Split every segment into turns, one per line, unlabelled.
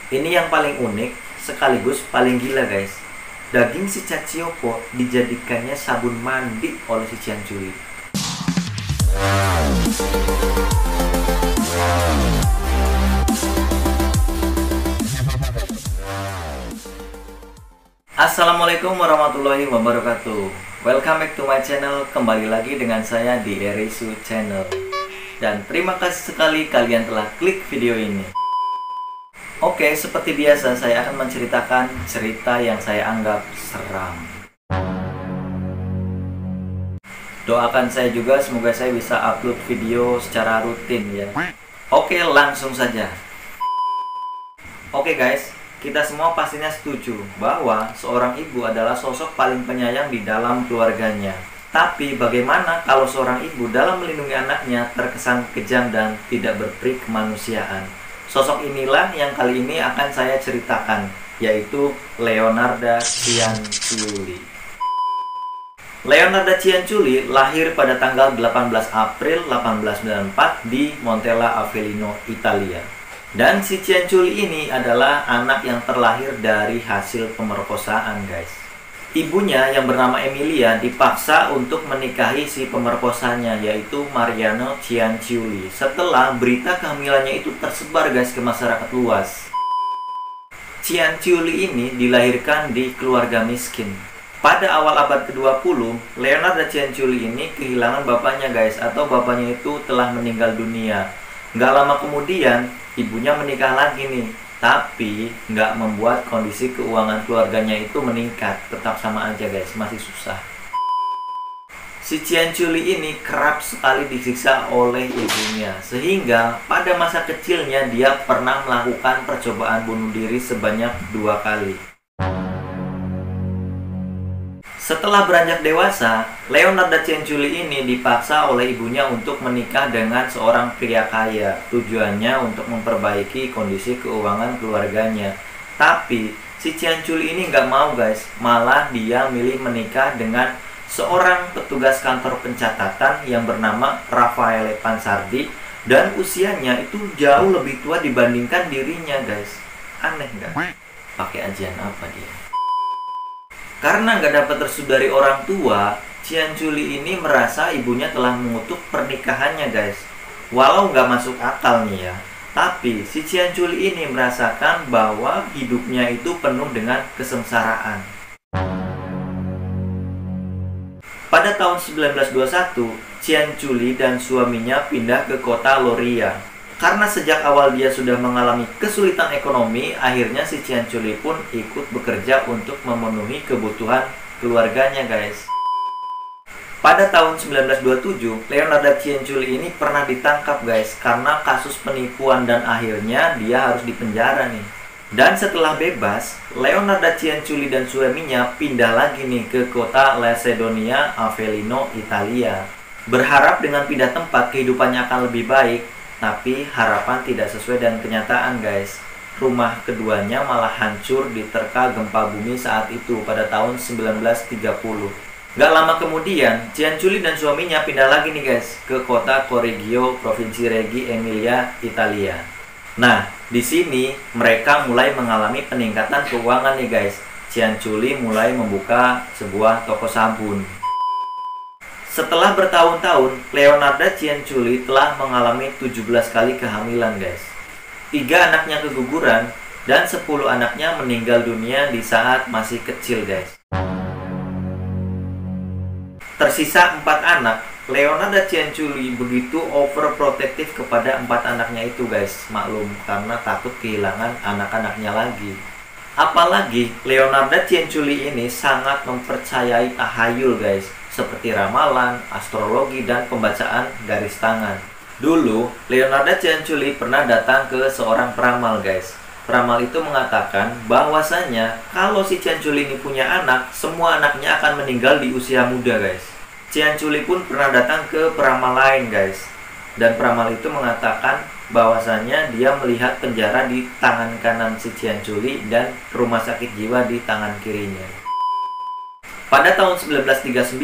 Ini yang paling unik sekaligus paling gila guys. Daging si Caciopo dijadikannya sabun mandi oleh si Cianciulli. Assalamualaikum warahmatullahi wabarakatuh. Welcome back to my channel. Kembali lagi dengan saya di Erisu Channel. Dan terima kasih sekali kalian telah klik video ini. Oke, seperti biasa saya akan menceritakan cerita yang saya anggap seram. Doakan saya juga semoga saya bisa upload video secara rutin ya. Oke, langsung saja. Oke guys, kita semua pastinya setuju bahwa seorang ibu adalah sosok paling penyayang di dalam keluarganya. Tapi bagaimana kalau seorang ibu dalam melindungi anaknya terkesan kejam dan tidak berperi kemanusiaan? Sosok inilah yang kali ini akan saya ceritakan, yaitu Leonarda Cianciulli. Leonarda Cianciulli lahir pada tanggal 18 April 1894 di Montella Avellino, Italia. Dan si Cianciulli ini adalah anak yang terlahir dari hasil pemerkosaan guys. Ibunya yang bernama Emilia dipaksa untuk menikahi si pemerkosanya, yaitu Mariano Cianciulli, setelah berita kehamilannya itu tersebar guys ke masyarakat luas. Cianciulli ini dilahirkan di keluarga miskin. Pada awal abad ke-20, Leonarda Cianciulli ini kehilangan bapaknya guys, atau bapaknya itu telah meninggal dunia. Nggak lama kemudian, ibunya menikah lagi nih. Tapi nggak membuat kondisi keuangan keluarganya itu meningkat. Tetap sama aja guys, masih susah. Si Cianciulli ini kerap sekali disiksa oleh ibunya, sehingga pada masa kecilnya dia pernah melakukan percobaan bunuh diri sebanyak 2 kali. Setelah beranjak dewasa, Leonarda Cianciulli ini dipaksa oleh ibunya untuk menikah dengan seorang pria kaya. Tujuannya untuk memperbaiki kondisi keuangan keluarganya. Tapi, si Cianciulli ini nggak mau guys. Malah dia milih menikah dengan seorang petugas kantor pencatatan yang bernama Raffaele Pansardi. Dan usianya itu jauh lebih tua dibandingkan dirinya guys. Aneh nggak? Pakai ajian apa dia? Karena nggak dapat restu dari orang tua, Cianciulli ini merasa ibunya telah mengutuk pernikahannya guys. Walau nggak masuk akal nih ya, tapi si Cianciulli ini merasakan bahwa hidupnya itu penuh dengan kesengsaraan. Pada tahun 1921, Cianciulli dan suaminya pindah ke kota Loria. Karena sejak awal dia sudah mengalami kesulitan ekonomi, akhirnya si Cianciulli pun ikut bekerja untuk memenuhi kebutuhan keluarganya guys. Pada tahun 1927, Leonarda Cianciulli ini pernah ditangkap guys karena kasus penipuan dan akhirnya dia harus dipenjara nih. Dan setelah bebas, Leonarda Cianciulli dan suaminya pindah lagi nih ke kota Lacedonia Avellino, Italia. Berharap dengan pindah tempat kehidupannya akan lebih baik. Tapi harapan tidak sesuai dengan kenyataan guys. Rumah keduanya malah hancur diterka gempa bumi saat itu pada tahun 1930. Gak lama kemudian, Cianciulli dan suaminya pindah lagi nih guys ke kota Correggio, Provinsi Reggio Emilia, Italia. Nah, di sini mereka mulai mengalami peningkatan keuangan nih guys. Cianciulli mulai membuka sebuah toko sabun. Setelah bertahun-tahun, Leonarda Cianciulli telah mengalami 17 kali kehamilan guys. 3 anaknya keguguran dan 10 anaknya meninggal dunia di saat masih kecil guys. Tersisa 4 anak, Leonarda Cianciulli begitu overprotective kepada 4 anaknya itu guys. Maklum, karena takut kehilangan anak-anaknya lagi. Apalagi Leonarda Cianciulli ini sangat mempercayai tahayul guys, seperti ramalan, astrologi, dan pembacaan garis tangan. Dulu, Leonarda Cianciulli pernah datang ke seorang peramal guys. Peramal itu mengatakan bahwasanya kalau si Cianciulli ini punya anak, semua anaknya akan meninggal di usia muda guys. Cianciulli pun pernah datang ke peramal lain guys. Dan peramal itu mengatakan bahwasanya dia melihat penjara di tangan kanan si Cianciulli dan rumah sakit jiwa di tangan kirinya. Pada tahun 1939,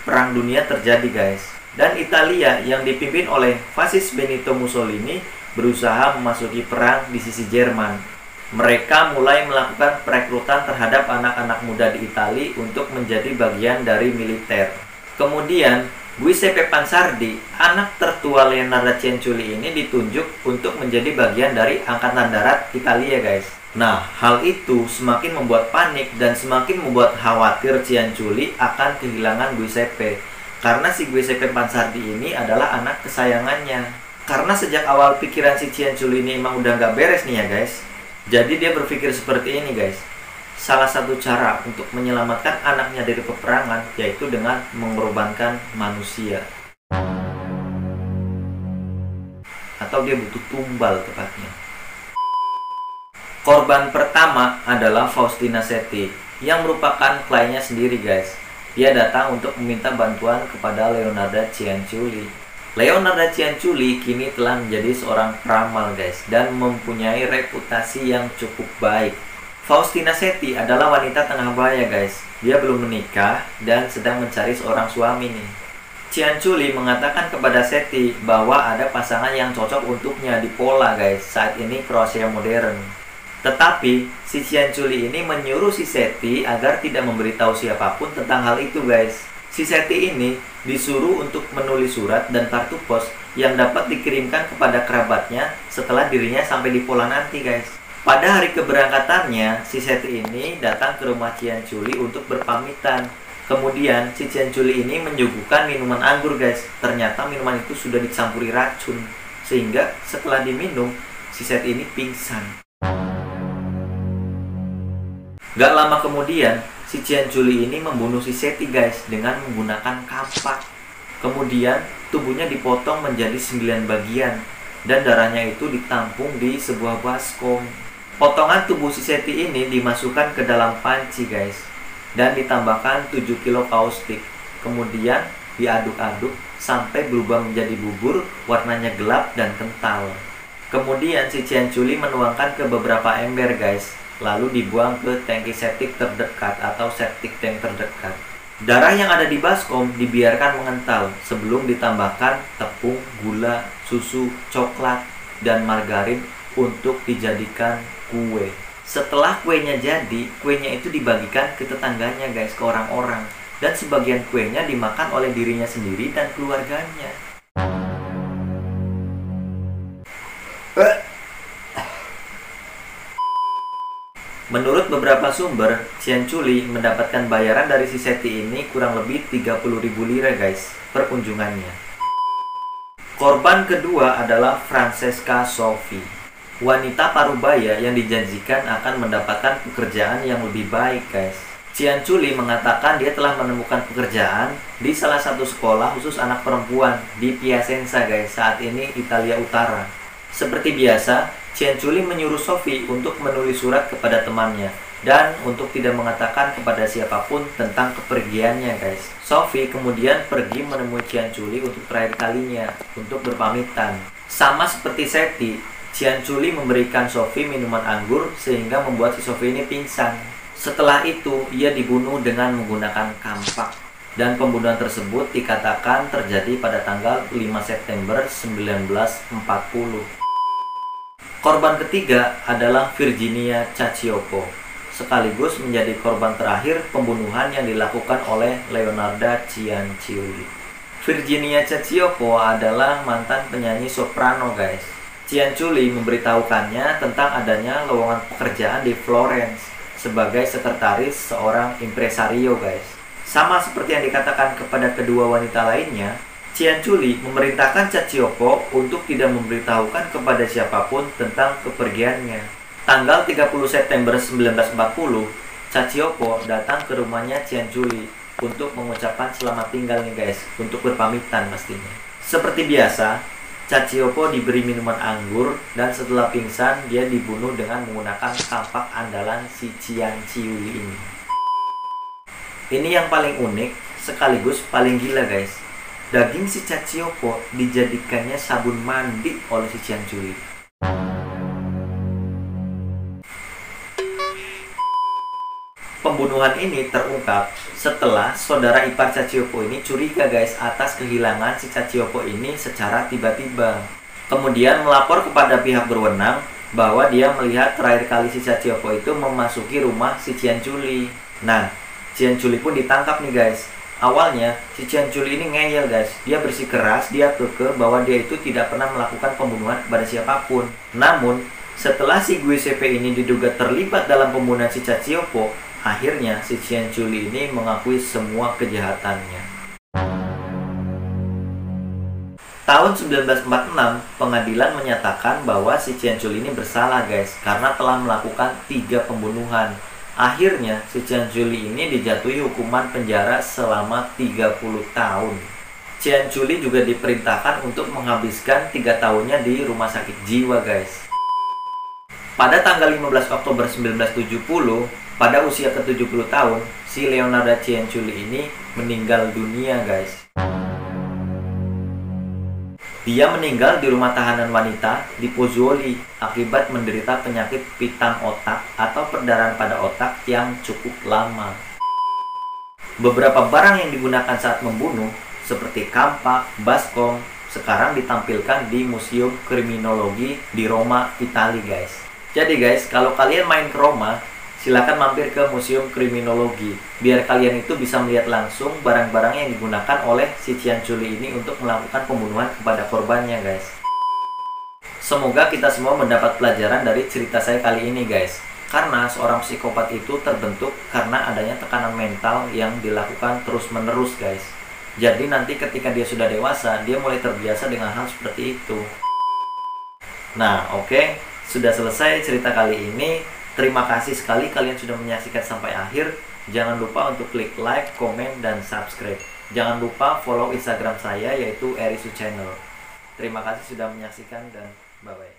Perang Dunia terjadi guys. Dan Italia yang dipimpin oleh fasis Benito Mussolini berusaha memasuki perang di sisi Jerman. Mereka mulai melakukan perekrutan terhadap anak-anak muda di Italia untuk menjadi bagian dari militer. Kemudian, Giuseppe Pansardi, anak tertua Leonardo Cianciulli ini ditunjuk untuk menjadi bagian dari Angkatan Darat Italia, guys. Nah, hal itu semakin membuat panik dan semakin membuat khawatir Cianciulli akan kehilangan Giuseppe. Karena si Giuseppe Pansardi ini adalah anak kesayangannya. Karena sejak awal pikiran si Cianciulli ini emang udah nggak beres nih ya, guys. Jadi dia berpikir seperti ini, guys. Salah satu cara untuk menyelamatkan anaknya dari peperangan yaitu dengan mengorbankan manusia. Atau dia butuh tumbal tepatnya. Korban pertama adalah Faustina Setti yang merupakan kliennya sendiri, guys. Dia datang untuk meminta bantuan kepada Leonardo Cianciulli. Leonardo Cianciulli kini telah menjadi seorang peramal, guys, dan mempunyai reputasi yang cukup baik. Faustina Setti adalah wanita tengah baya, guys. Dia belum menikah dan sedang mencari seorang suami nih. Cianciulli mengatakan kepada Setti bahwa ada pasangan yang cocok untuknya di Pola, guys. Saat ini Kroasia modern. Tetapi si Cianciulli ini menyuruh si Setti agar tidak memberitahu siapapun tentang hal itu, guys. Si Setti ini disuruh untuk menulis surat dan kartu pos yang dapat dikirimkan kepada kerabatnya setelah dirinya sampai di Pola nanti, guys. Pada hari keberangkatannya, si Setti ini datang ke rumah Cianciulli untuk berpamitan. Kemudian, si Cianciulli ini menyuguhkan minuman anggur, guys. Ternyata minuman itu sudah dicampuri racun. Sehingga setelah diminum, si Setti ini pingsan. Gak lama kemudian, si Cianciulli ini membunuh si Setti, guys, dengan menggunakan kampak. Kemudian, tubuhnya dipotong menjadi 9 bagian. Dan darahnya itu ditampung di sebuah baskom. Potongan tubuh si Setti ini dimasukkan ke dalam panci, guys, dan ditambahkan 7 kilo kaustik. Kemudian diaduk-aduk sampai berubah menjadi bubur, warnanya gelap dan kental. Kemudian si Cianciulli menuangkan ke beberapa ember, guys, lalu dibuang ke tangki septik terdekat atau septic tank terdekat. Darah yang ada di baskom dibiarkan mengental sebelum ditambahkan tepung, gula, susu, coklat, dan margarin untuk dijadikan kue. Setelah kuenya jadi, kuenya itu dibagikan ke tetangganya, guys, ke orang-orang. Dan sebagian kuenya dimakan oleh dirinya sendiri dan keluarganya. Menurut beberapa sumber, Cianciulli mendapatkan bayaran dari si Setti ini kurang lebih 30.000 lira, guys, per kunjungannya. Korban kedua adalah Francesca Soffi. Wanita parubaya yang dijanjikan akan mendapatkan pekerjaan yang lebih baik, guys. Cianciulli mengatakan dia telah menemukan pekerjaan di salah satu sekolah khusus anak perempuan di Piacenza, guys, saat ini Italia Utara. Seperti biasa, Cianciulli menyuruh Soffi untuk menulis surat kepada temannya dan untuk tidak mengatakan kepada siapapun tentang kepergiannya, guys. Soffi kemudian pergi menemui Cianciulli untuk terakhir kalinya untuk berpamitan. Sama seperti Setti, Cianciulli memberikan Soffi minuman anggur sehingga membuat si Soffi ini pingsan. Setelah itu, ia dibunuh dengan menggunakan kampak. Dan pembunuhan tersebut dikatakan terjadi pada tanggal 5 September 1940. Korban ketiga adalah Virginia Cacioppo, sekaligus menjadi korban terakhir pembunuhan yang dilakukan oleh Leonardo Cianciulli. Virginia Cacioppo adalah mantan penyanyi soprano, guys. Cianciulli memberitahukannya tentang adanya lowongan pekerjaan di Florence sebagai sekretaris seorang impresario, guys. Sama seperti yang dikatakan kepada kedua wanita lainnya, Cianciulli memerintahkan Cacioppo untuk tidak memberitahukan kepada siapapun tentang kepergiannya. Tanggal 30 September 1940, Cacioppo datang ke rumahnya Cianciulli untuk mengucapkan selamat tinggal nih, guys, untuk berpamitan pastinya. Seperti biasa, Cacioppo diberi minuman anggur dan setelah pingsan dia dibunuh dengan menggunakan kampak andalan si Cianciulli ini. Ini yang paling unik sekaligus paling gila, guys. Daging si Cacioppo dijadikannya sabun mandi oleh si Cianciulli. Pembunuhan ini terungkap setelah saudara ipar Cacioppo ini curiga, guys, atas kehilangan si Cacioppo ini secara tiba-tiba. Kemudian melapor kepada pihak berwenang bahwa dia melihat terakhir kali si Shachiopo itu memasuki rumah si Cianculli. Nah, Cianculli pun ditangkap nih guys. Awalnya si Cianculli ini ngeyel guys. Dia bersikeras, dia kekeh bahwa dia itu tidak pernah melakukan pembunuhan kepada siapapun. Namun, setelah si Giuseppe ini diduga terlibat dalam pembunuhan si Shachiopo, akhirnya si Cianculli ini mengakui semua kejahatannya. Tahun 1946, pengadilan menyatakan bahwa si Cianculli ini bersalah guys, karena telah melakukan 3 pembunuhan. Akhirnya, si Cianculli ini dijatuhi hukuman penjara selama 30 tahun. Cianculli juga diperintahkan untuk menghabiskan 3 tahunnya di rumah sakit jiwa guys. Pada tanggal 15 Oktober 1970, pada usia ke-70 tahun, si Leonardo Cianculli ini meninggal dunia guys. Dia meninggal di rumah tahanan wanita di Pozzuoli akibat menderita penyakit pitam otak atau perdarahan pada otak yang cukup lama. Beberapa barang yang digunakan saat membunuh, seperti kampak, baskom, sekarang ditampilkan di Museum Kriminologi di Roma, Italia guys. Jadi guys, kalau kalian main ke Roma, silakan mampir ke Museum Kriminologi, biar kalian itu bisa melihat langsung barang-barang yang digunakan oleh si Cianculli ini untuk melakukan pembunuhan kepada korbannya guys. Semoga kita semua mendapat pelajaran dari cerita saya kali ini guys. Karena seorang psikopat itu terbentuk karena adanya tekanan mental yang dilakukan terus-menerus guys. Jadi nanti ketika dia sudah dewasa, dia mulai terbiasa dengan hal seperti itu. Nah oke, sudah selesai cerita kali ini. Terima kasih sekali kalian sudah menyaksikan sampai akhir. Jangan lupa untuk klik like, komen, dan subscribe. Jangan lupa follow Instagram saya yaitu Erisu Channel. Terima kasih sudah menyaksikan dan bye-bye.